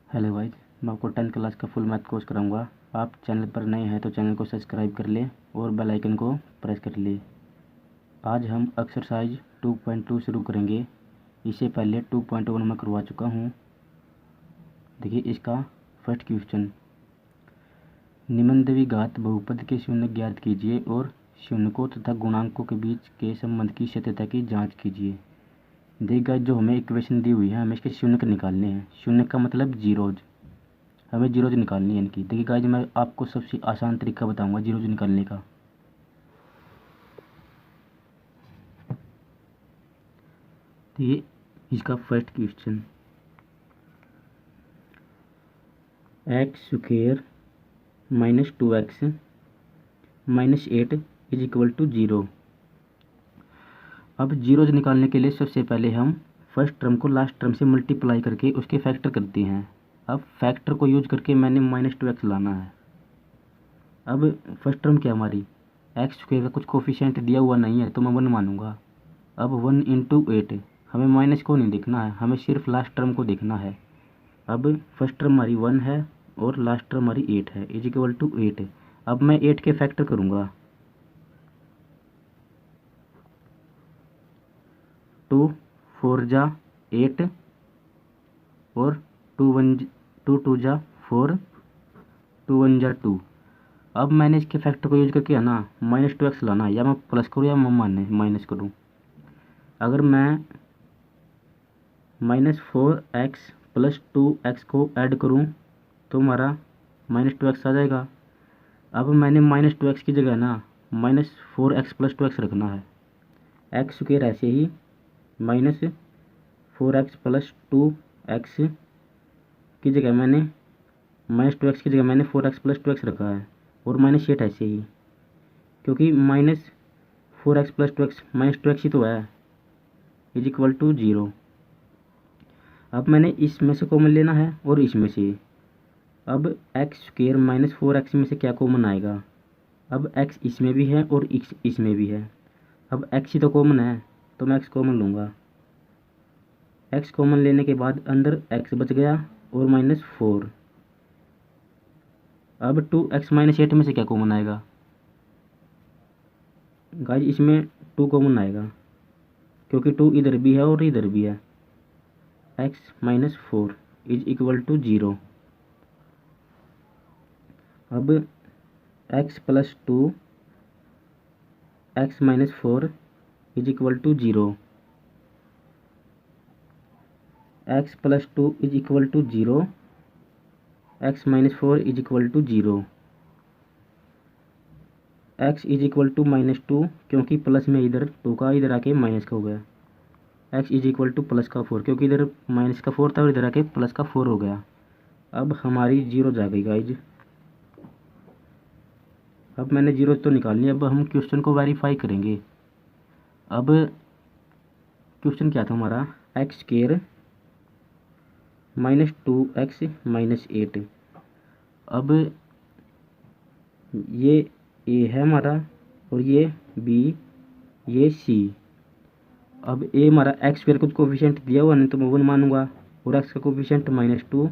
Hello guys, मैं आपको 10th class का फुल मैथ कोर्स कराऊंगा। आप चैनल पर नए हैं तो चैनल को सब्सक्राइब कर ले और बेल आइकन को प्रेस कर ले। आज हम एक्सरसाइज 2.2 शुरू करेंगे। इससे पहले 2.1 मैं करवा चुका हूँ। देखिए इसका फर्स्ट क्वेश्चन, निम्नलिखित घात बहुपद के शून्य ज्ञात कीजिए और शून्यकों तथा गुणांकों के बीच के संबंध की सत्यता की जाँच कीजिए। देखिए गाइस, जो हमें इक्वेशन दी हुई है हमें इसके शून्य निकालने हैं। शून्य का मतलब जीरोज, हमें जीरोज निकालनी है इनकी। देखिए गाइस, मैं आपको सबसे आसान तरीका बताऊंगा जीरोज निकालने का। तो ये इसका first question, x square minus 2x minus 8 is equal to 0। अब जीरोज निकालने के लिए सबसे पहले हम फर्स्ट टर्म को लास्ट टर्म से मल्टीप्लाई करके उसके फैक्टर करते हैं। अब फैक्टर को यूज करके मैंने -2x लाना है। अब फर्स्ट टर्म क्या हमारी एक्स स्क्वेयर का कुछ कोफिशिएंट दिया हुआ नहीं है तो मैं 1 मानूंगा। अब 1 इंटू 8, हमें माइनस को नहीं देखना है, हमें सिर्फ लास्ट टर्म को देखना है। अब फर्स्ट टर्म हमारी 1 है और लास्ट टर्म हमारी 8 है, इज इक्वल टू 8। अब मैं 8 के फैक्टर करूँगा। 2 4 जा 8 और 2 2 जा 4, 2 1 जा 2। अब मैंने इसके फैक्टर को यूज करके है ना -2x लाना है, या मैं प्लस करूँ या मैं माइनस करूँ। अगर मैं -4x प्लस 2x को ऐड करूँ तो हमारा -2x आ जाएगा। अब मैंने -2x की जगह ना -4x प्लस 2x रखना है। एक्स स्क्वायर ऐसे ही -4x प्लस 2x की जगह मैंने -2x की जगह मैंने 4x प्लस 2x रखा है, और -8 ऐसे ही, क्योंकि -4x प्लस 2x -2x ही तो है, इज इक्वल टू 0। अब मैंने इसमें से कॉमन लेना है और इसमें से। अब एक्स स्क्वेयर -4x में से क्या कॉमन आएगा। अब x इसमें भी है और x इसमें भी है। अब x ही तो कॉमन है तो मैं x कॉमन लूँगा। x कॉमन लेने के बाद अंदर x बच गया और -4। अब 2x -8 में से क्या कॉमन आएगा गाइस, इसमें 2 कॉमन आएगा क्योंकि 2 इधर भी है और इधर भी है। x -4 is equal to 0। अब x plus 2 x -4 is equal to 0। x plus 2 is equal to 0, x -4 is equal to 0। x is equal to -2, क्योंकि प्लस में इधर 2 का इधर आके माइनस का हो गया। x is equal two plus का 4, क्योंकि इधर माइनस का 4 था और इधर आके प्लस का 4 हो गया। अब हमारी जीरो जा गई गाइज। अब मैंने जीरो तो निकालनी है, अब हम क्वेश्चन को वेरीफाई करेंगे। अब क्वेश्चन क्या था हमारा, एक्स स्क्वायर -2x -8। अब ये ए है हमारा और ये बी, ये सी। अब ए हमारा एक्स स्क्वायर कुछ कोफिशिएंट दिया हुआ नहीं तो मैं 1 मानूंगा, और एक्स का कोफिशिएंट -2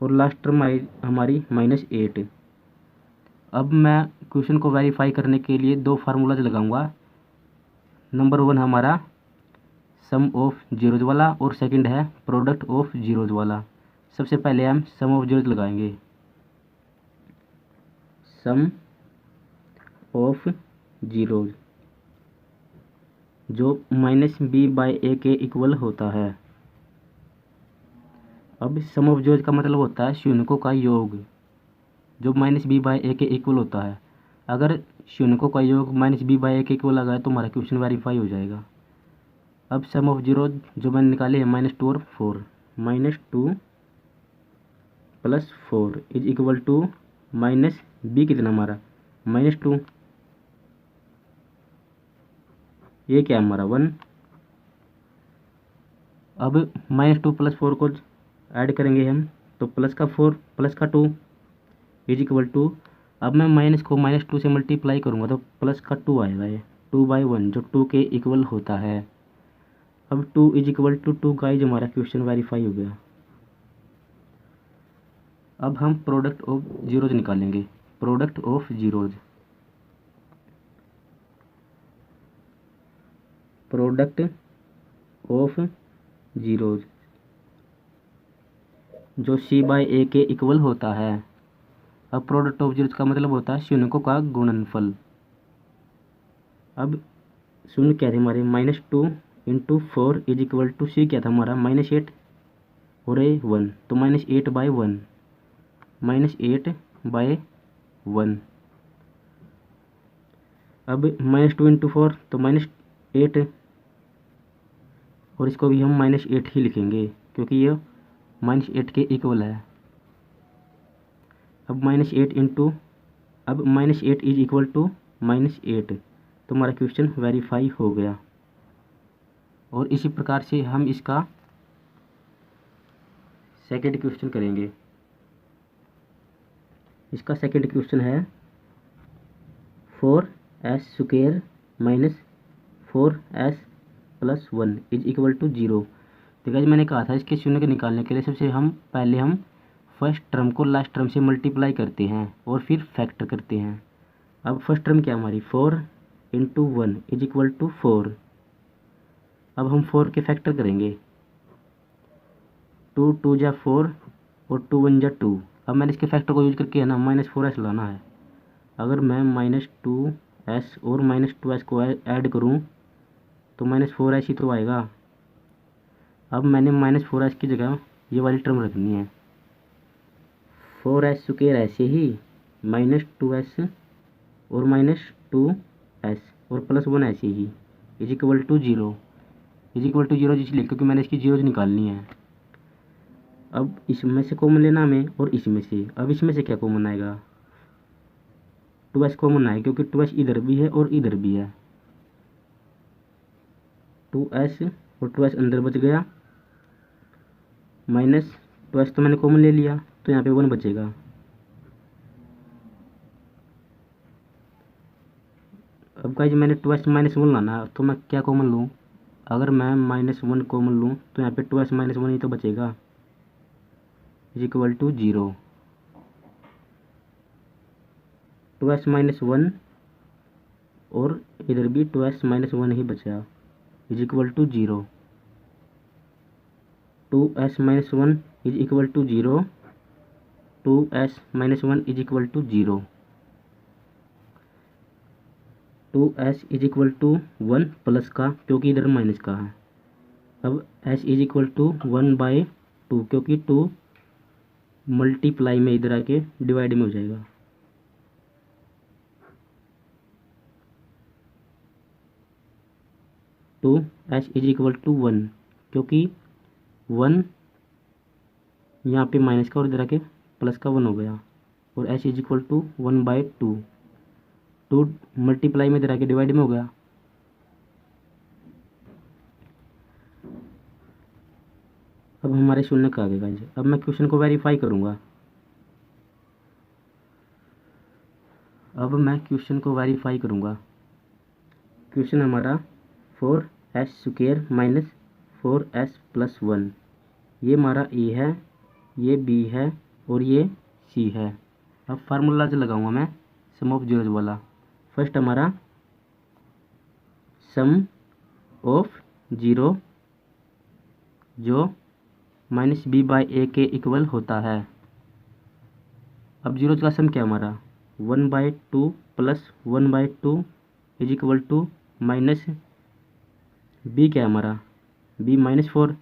और लास्ट टर्म हमारी -8। अब मैं क्वेश्चन को वेरीफाई करने के लिए 2 फार्मूलाज लगाऊंगा। नंबर 1 हमारा सम ऑफ जीरोज वाला और सेकंड है प्रोडक्ट ऑफ जीरोज वाला। सबसे पहले हम सम ऑफ जीरोज लगाएंगे। सम ऑफ जीरोज जो -b/a के इक्वल होता है। अब सम ऑफ जीरोज का मतलब होता है शून्यकों का योग, जो -b/a के इक्वल होता है। अगर शून्यकों का योग -b/a के इक्वल आ गया तो हमारा क्वेश्चन वेरीफाई हो जाएगा। अब सम ऑफ जीरो जो मैंने निकाले है -2 और 4, -2 plus 4 is equal to -b कितना हमारा -2, ये क्या है हमारा 1। अब -2 प्लस 4 को ऐड करेंगे हम तो प्लस का 4 प्लस का 2 इज इक्वल टू, अब मैं माइनस को -2 से मल्टीप्लाई करूँगा तो प्लस का 2 आएगा, ये 2/1 जो 2 के इक्वल होता है। अब 2 इज इक्वल टू 2 गाइज, हमारा क्वेश्चन वेरीफाई हो गया। अब हम प्रोडक्ट ऑफ जीरोज निकालेंगे। Product of zeros, product of zeros जो सी बाय ए के इक्वल होता है। अब प्रोडक्ट ऑफ जीरोज का मतलब होता है शून्यों का गुणनफल। अब शून्य क्या थे हमारे, -2 इंटू 4 इज इक्वल टू सी क्या था हमारा -8 और ए 1, तो -8/1, -8/1। अब -2 इंटू 4 तो -8, और इसको भी हम -8 ही लिखेंगे क्योंकि ये -8 के इक्वल है। अब -8 इंटू, अब -8 इज इक्वल टू -8, तो हमारा क्वेश्चन वेरीफाई हो गया। और इसी प्रकार से हम इसका सेकंड क्वेश्चन करेंगे। इसका सेकंड क्वेश्चन है 4s² minus 4s+1 is equal to 0। तो गाइस मैंने कहा था इसके शून्य के निकालने के लिए सबसे पहले हम फर्स्ट टर्म को लास्ट टर्म से मल्टीप्लाई करते हैं और फिर फैक्टर करते हैं। अब फर्स्ट टर्म क्या हमारी 4 इंटू 1 इज इक्वल टू 4। अब हम 4 के फैक्टर करेंगे, 2 2 जा 4 और 2 1 जा 2। अब मैंने इसके फैक्टर को यूज करके है ना -4s लाना है। अगर मैं -2s और -2s को ऐड करूं तो -4s ही तो आएगा। अब मैंने -4s की जगह ये वाली टर्म रखनी है, 4s² ऐसे ही, -2s और -2s और +1 ऐसे ही, is equal to 0। Is equal to 0 इसलिए क्योंकि मैंने इसकी जीरोज निकालनी है। अब इसमें से कॉमन लेना हमें और इसमें से। अब इसमें से क्या कॉमन आएगा, 2s कॉमन आएगा क्योंकि 2s इधर भी है और इधर भी है। 2s और 2s अंदर बच गया, -2s तो मैंने कॉमन ले लिया तो यहाँ पे 1 बचेगा। अब गाइस मैंने 2s -1 लाना है तो मैं क्या कॉमन लूँ, अगर मैं -1 कॉमन लूँ तो यहाँ पे 2s -1 ही तो बचेगा, इज इक्वल टू 0। 2s -1 और इधर भी 2s -1 ही बचा, is equal to 0। 2s -1 is equal to 0, 2s -1 is equal to 0, 2s is equal to 1 plus का क्योंकि इधर माइनस का है। अब s इज इक्वल टू 1/2 क्योंकि 2 मल्टीप्लाई में इधर आके डिवाइड में हो जाएगा। तो s इज इक्वल टू 1 क्योंकि 1 यहाँ पे माइनस का और इधर आके प्लस का 1 हो गया, और s is equal to 1/2, 2 multiply में इधर आके डिवाइड में हो गया। अब हमारे शून्य का आ गया। अब मैं क्वेश्चन को वेरीफाई करूँगा। क्वेश्चन हमारा 4s² माइनस 4s+1, ये हमारा ए है, ये बी है और ये सी है। अब फार्मूला जो लगाऊंगा मैं सम ऑफ जीरोज वाला। फर्स्ट हमारा सम ऑफ जीरो जो -b/a के इक्वल होता है। अब जीरोज का सम क्या हमारा 1/2 plus 1/2 is equal to minus b क्या है हमारा b -4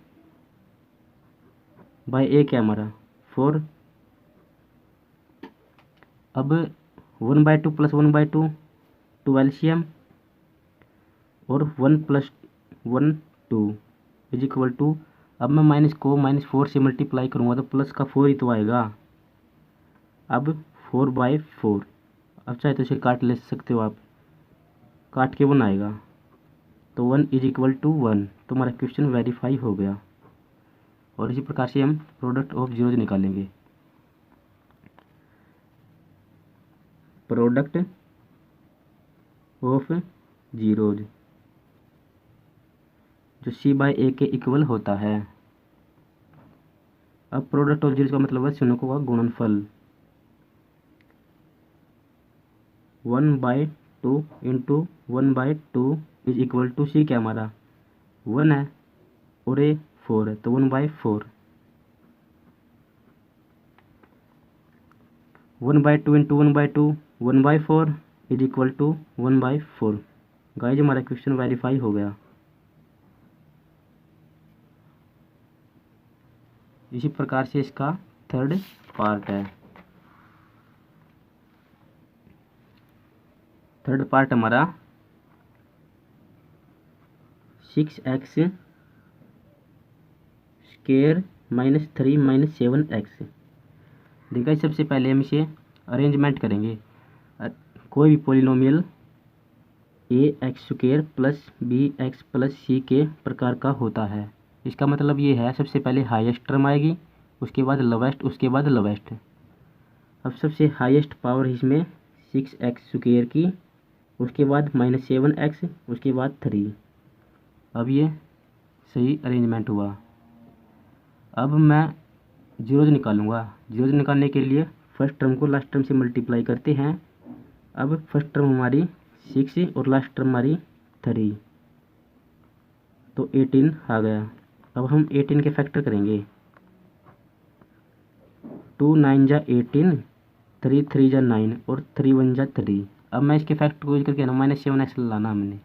बाय a क्या है हमारा 4। अब 1/2 प्लस 1/2 2 एलसीएम और 1 + 1 2 इज इक्वल टू, अब मैं माइनस को -4 से मल्टीप्लाई करूँगा तो प्लस का 4 ही तो आएगा। अब 4/4, अब चाहे तो इसे काट ले सकते हो आप, काट के 1 आएगा तो 1 इज इक्वल टू 1, तो हमारा क्वेश्चन वेरीफाई हो गया। और इसी प्रकार से हम प्रोडक्ट ऑफ जीरोज निकालेंगे। प्रोडक्ट ऑफ जीरोज जो c/a के इक्वल होता है। अब प्रोडक्ट ऑफ जीरोज का मतलब है शून्यों का गुणनफल। 1/2 इंटू 1/2 इज इक्वल टू सी क्या हमारा 1 है और ए 4 है, तो 1/4। 1/2 into 1/2 1/4 is equal to 1/4। Guys हमारा क्वेश्चन वेरीफाई हो गया। इसी प्रकार से इसका थर्ड पार्ट है। थर्ड पार्ट हमारा 6x square minus 3 minus 7x। देखा, सबसे पहले हम इसे अरेंजमेंट करेंगे। कोई भी polynomial ax square plus bx plus c के प्रकार का होता है। इसका मतलब ये है, सबसे पहले हाईएस्ट टर्म आएगी, उसके बाद लोवेस्ट, उसके बाद लोवेस्ट। अब सबसे हाईएस्ट पावर इसमें 6x स्क्वायर की, उसके बाद -7x, उसके बाद 3। अब ये सही अरेंजमेंट हुआ। अब मैं जीरोज निकालूंगा। जीरोज निकालने के लिए फर्स्ट टर्म को लास्ट टर्म से मल्टीप्लाई करते हैं। अब फर्स्ट टर्म हमारी 6 और लास्ट टर्म हमारी 3, तो 18 आ गया। अब हम 18 के फैक्टर करेंगे। 2 9 जा 18, 3 3 जा 9 और 3 1 जा 3। अब मैं इसके फैक्टर को यूज करके ना -7x लाना हमने।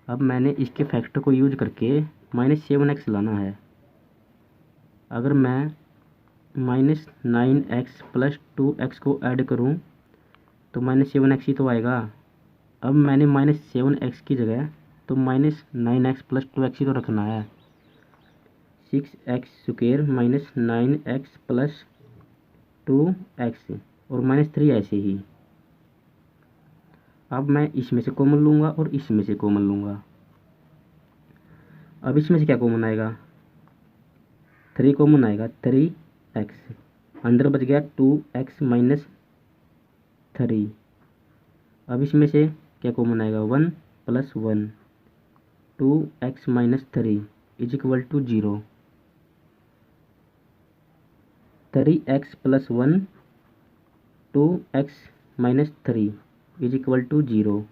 अब मैंने इसके फैक्टर को यूज करके -7x लाना है। अगर मैं -9x प्लस 2x को ऐड करूं तो -7x ही तो आएगा। अब मैंने -7x की जगह तो -9x प्लस 2x ही तो रखना है। 6x square minus 9x plus 2x और -3 ऐसे ही। अब मैं इसमें से कॉमन लूँगा और इसमें से कॉमन लूँगा। अब इसमें से क्या कॉमन आएगा, 3 कॉमन आएगा, 3x अंदर बच गया 2x माइनस 3। अब इसमें से क्या कॉमन आएगा, 1 plus 1, 2x minus 3 is equal to 0। 3x plus 1 2x minus 3 is equal to 0।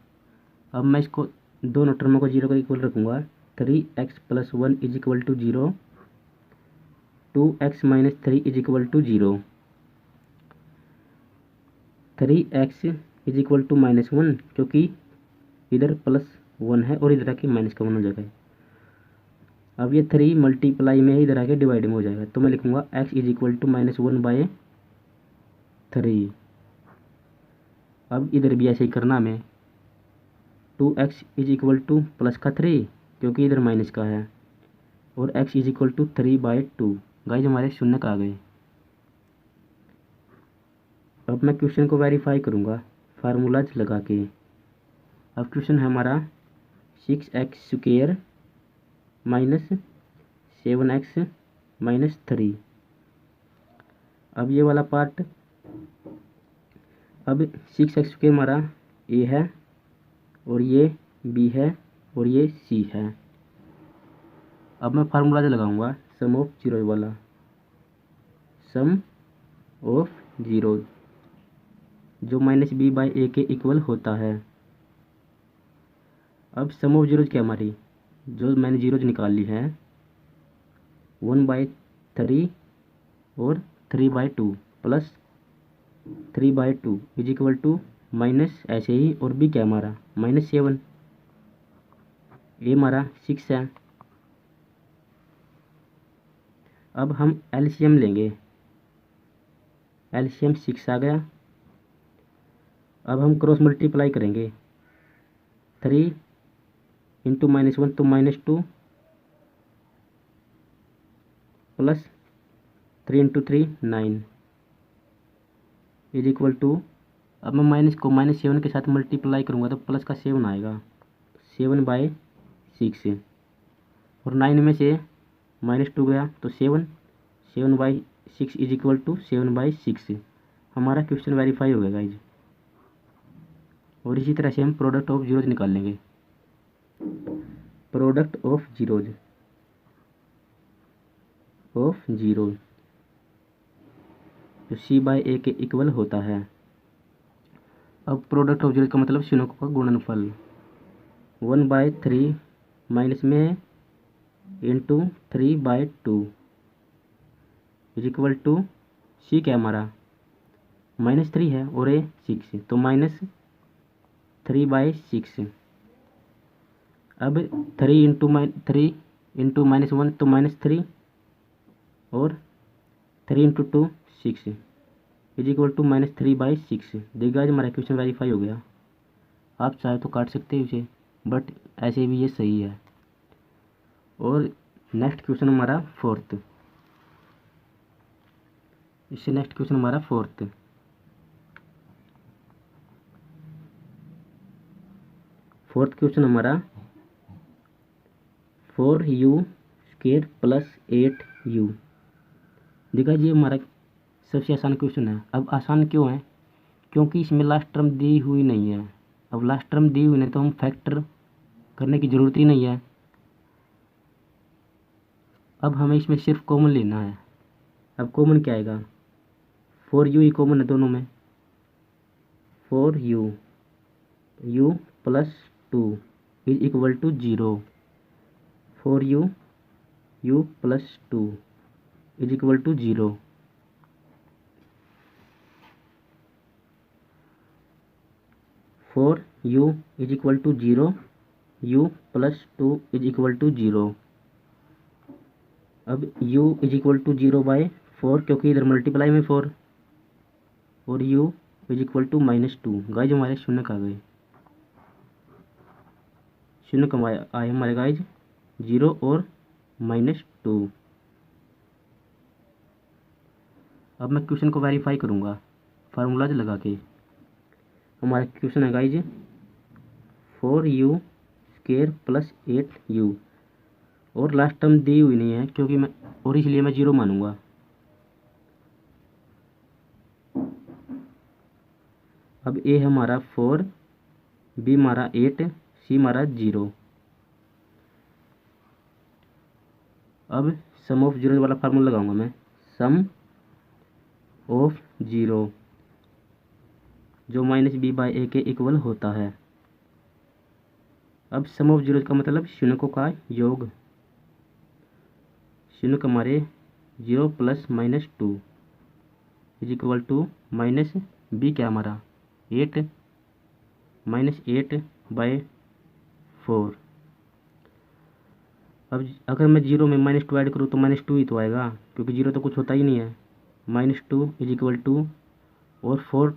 अब मैं इसको दोनों टर्मों को 0 का इक्वल रखूँगा। 3x plus 1 is equal to 0, 2x minus 3 is equal to 0। 3x is equal to -1, क्योंकि इधर +1 है और इधर आके माइनस का 1 हो जाएगा। अब ये 3 मल्टीप्लाई में इधर आके डिवाइड में हो जाएगा, तो मैं लिखूँगा x इज इक्वल टू -1/3। अब इधर भी ऐसे ही करना हमें। 2x is equal two plus का 3, क्योंकि इधर माइनस का है, और x is equal to 3/2। Guys हमारे शून्य आ गए। अब मैं क्वेश्चन को वेरीफाई करूँगा फार्मूलाज लगा के। अब क्वेश्चन है हमारा 6x square minus 7x minus 3। अब ये वाला पार्ट, अब 6x स्क्वायर हमारा a है और ये b है और ये c है। अब मैं फार्मूला लगाऊंगा सम ऑफ जीरो वाला, सम ऑफ जीरो जो -b/a के इक्वल होता है। अब सम ऑफ जीरोज क्या हमारी, जो मैंने जीरोज निकाल ली है, 1/3 और 3/2 plus 3/2 is equal to minus ऐसे ही, और b क्या हमारा -7, a हमारा 6 है। अब हम एलसीएम लेंगे। एलसीएम 6 आ गया। अब हम क्रॉस मल्टीप्लाई करेंगे। 3 इंटू -1 तो -2 plus 3 into 3 9 is equal to, अब मैं माइनस को -7 के साथ मल्टीप्लाई करूँगा तो प्लस का 7 आएगा, 7/6। और 9 में से -2 गया तो 7/6 इज इक्वल टू 7/6। हमारा क्वेश्चन वेरीफाई हो गया गाइज। और इसी तरह से हम प्रोडक्ट ऑफ जीरोज निकाल लेंगे। प्रोडक्ट ऑफ जीरोज जो सी बाय ए के इक्वल होता है। अब प्रोडक्ट ऑफ जीरो का मतलब शून्यों का गुणनफल 1/3 माइनस में है इंटू 3/2 इज इक्वल टू सी क्या हमारा -3 है और ए 6 तो -3/6। अब 3 इंटू -1 तो -3 और 3 इंटू 2 6 इज इक्वल टू -3/6। देखिए हमारा क्वेश्चन वेरीफाई हो गया। आप चाहे तो काट सकते हैं इसे, बट ऐसे भी ये सही है। और नेक्स्ट क्वेश्चन हमारा फोर्थ, इससे नेक्स्ट क्वेश्चन हमारा फोर्थ क्वेश्चन हमारा 4u² + 8u। देखा जी हमारा सबसे आसान क्वेश्चन है। अब आसान क्यों है? क्योंकि इसमें लास्ट टर्म दी हुई नहीं है। अब लास्ट टर्म दी हुई नहीं तो हम फैक्टर करने की ज़रूरत ही नहीं है। अब हमें इसमें सिर्फ कॉमन लेना है। अब कॉमन क्या आएगा? 4u ही कॉमन है दोनों में। 4u + 2 is equal to 0। 4u + 2 is equal to 0। Four u is equal to 0, u + 2 is equal to 0। अब u इज इक्वल टू 0/4 क्योंकि इधर मल्टीप्लाई में 4 और u is equal to -2। Guys हमारे शून्य आ गए, शून्य आए हमारे गाइज 0 और -2। अब मैं क्वेश्चन को वेरीफाई करूँगा फार्मूलाज लगा के। हमारा क्वेश्चन है गाइज 4u² + 8u और लास्ट टर्म दी हुई नहीं है क्योंकि मैं और इसलिए मैं 0 मानूंगा। अब ए हमारा 4, बी हमारा 8, सी हमारा 0। अब सम ऑफ जीरो वाला फार्मूला लगाऊंगा मैं। सम ऑफ जीरो जो -b/a के इक्वल होता है। अब सम ऑफ जीरो का मतलब शून्यों का योग। शून्य हमारे 0 + -2 इज इक्वल टू -b क्या हमारा 8 -8/4। अब अगर मैं 0 में -2 ऐड करूँ तो -2 ही तो आएगा क्योंकि 0 तो कुछ होता ही नहीं है। -2 इज इक्वल टू और 4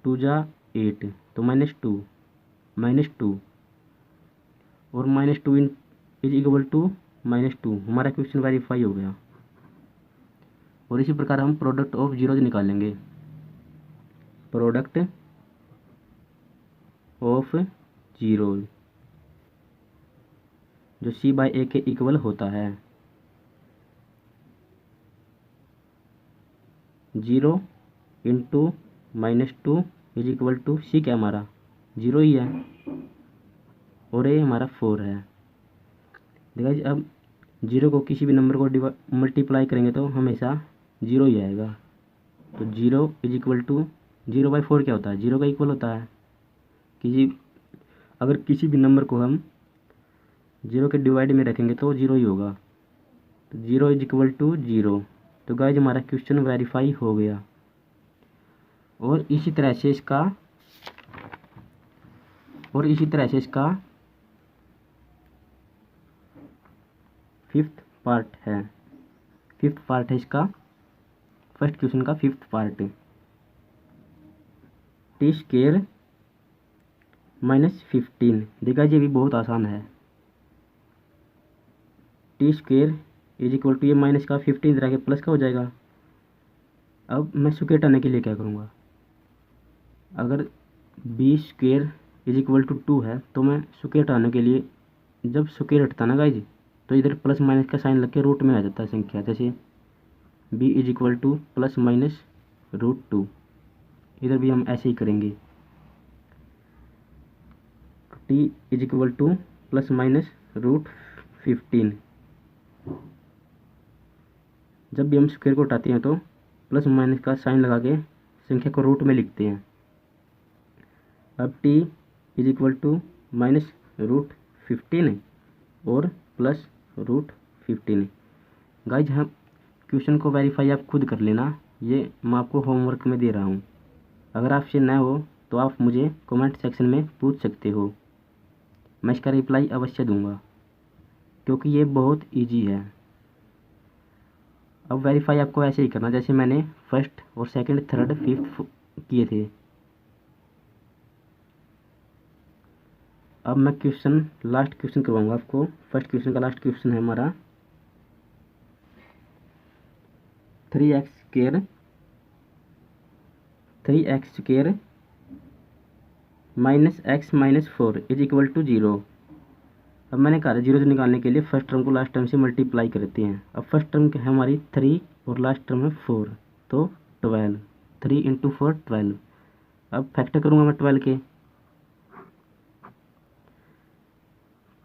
2 जा 8 तो -2 और -2 इज इक्वल टू -2। हमारा क्वेश्चन वेरीफाई हो गया। और इसी प्रकार हम प्रोडक्ट ऑफ जीरोज निकालेंगे। प्रोडक्ट ऑफ जीरोज जो c/a के इक्वल होता है। 0 इंटू -2 इज इक्वल टू सी क्या हमारा 0 ही है और ए हमारा 4 है। देखा अब 0 को किसी भी नंबर को मल्टीप्लाई करेंगे तो हमेशा 0 ही आएगा। तो 0 इज इक्वल टू 0/4 क्या होता है? 0 का इक्वल होता है। अगर किसी भी नंबर को हम 0 के डिवाइड में रखेंगे तो 0 ही होगा। तो 0 इज इक्वल टू 0। तो गाइज हमारा क्वेश्चन वेरीफाई हो गया। और इसी तरह से इसका फिफ्थ पार्ट है इसका। फर्स्ट क्वेश्चन का फिफ्थ पार्ट t² - 15। देखा ये भी बहुत आसान है। t² इज इक्वल टू ये माइनस का 15 इधर आके प्लस का हो जाएगा। अब मैं स्क्वायर हटाने के लिए क्या करूँगा? अगर b² इज इक्वल टू 2 है तो मैं स्क्वायर हटाने के लिए जब स्क्वायर हटता ना गाइज तो इधर प्लस माइनस का साइन लग के रूट में आ जाता है संख्या। जैसे b इज इक्वल टू +-√2 इधर भी हम ऐसे ही करेंगे। t is equal to +-√15। जब भी हम स्क्वायर को हटाते हैं तो प्लस माइनस का साइन लगा के संख्या को रूट में लिखते हैं। अब t is equal to minus root 15 और प्लस रूट 15। गाइज हम क्वेश्चन को वेरीफाई आप खुद कर लेना, ये मैं आपको होमवर्क में दे रहा हूँ। अगर आपसे न हो तो आप मुझे कमेंट सेक्शन में पूछ सकते हो, मैं इसका रिप्लाई अवश्य दूंगा, क्योंकि ये बहुत इजी है। अब वेरीफाई आपको ऐसे ही करना जैसे मैंने फर्स्ट और सेकंड, थर्ड, फिफ्थ किए थे। अब मैं क्वेश्चन लास्ट क्वेश्चन करवाऊंगा आपको। फर्स्ट क्वेश्चन का लास्ट क्वेश्चन है हमारा 3x square minus x minus 4 is equal to 0। अब मैंने कहा जीरो से निकालने के लिए फर्स्ट टर्म को लास्ट टर्म से मल्टीप्लाई करते हैं। अब फर्स्ट टर्म है हमारी 3 और लास्ट टर्म है 4, तो 12। 3 इंटू 4 12। अब फैक्टर करूँगा मैं 12 के।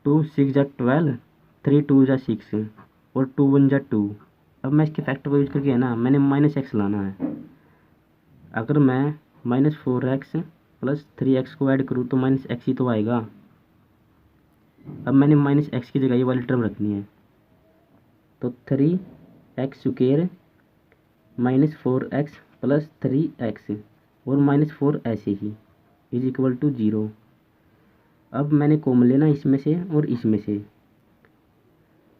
2 6 जा 12, 3 2 जा 6 और 2 1 जा 2। अब मैं इसके फैक्टर को यूज करके है ना, मैंने माइनस एक्स लाना है। अगर मैं माइनस 4x प्लस 3x को ऐड करूँ तो माइनस एक्स ही तो आएगा। अब मैंने माइनस एक्स की जगह ये वाली टर्म रखनी है, तो 3x square minus 4x plus 3x और माइनस 4 ऐसे ही इज इक्वल टू 0। अब मैंने कॉमन लेना इसमें से और इसमें से।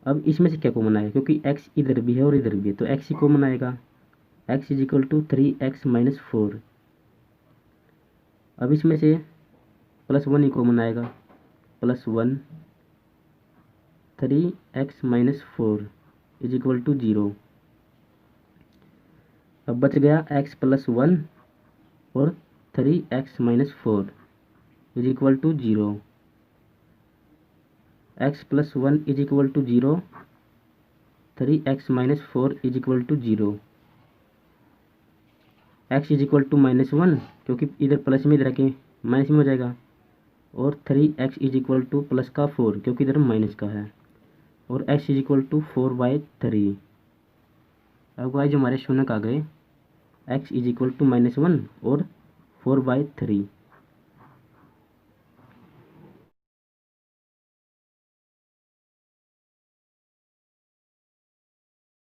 अब इसमें से क्या कॉमन आएगा, क्योंकि x इधर भी है और इधर भी है, तो x ही कॉमन आएगा। x is equal to 3x minus 4। अब इसमें से प्लस 1 ही कॉमन आएगा, plus 1। 3x minus 4 is equal to 0। अब बच गया x प्लस 1 और 3x minus 4 is equal to 0। x plus 1 is equal to 0, 3x minus 4 is equal to 0। x is equal to minus 1, क्योंकि इधर प्लस में इधर के माइनस में हो जाएगा, और 3x is equal two plus का 4, क्योंकि इधर माइनस का है, और x इज इक्वल टू 4/3। अब गाइस हमारे शून्य आ गए, x is equal to minus 1 और 4/3।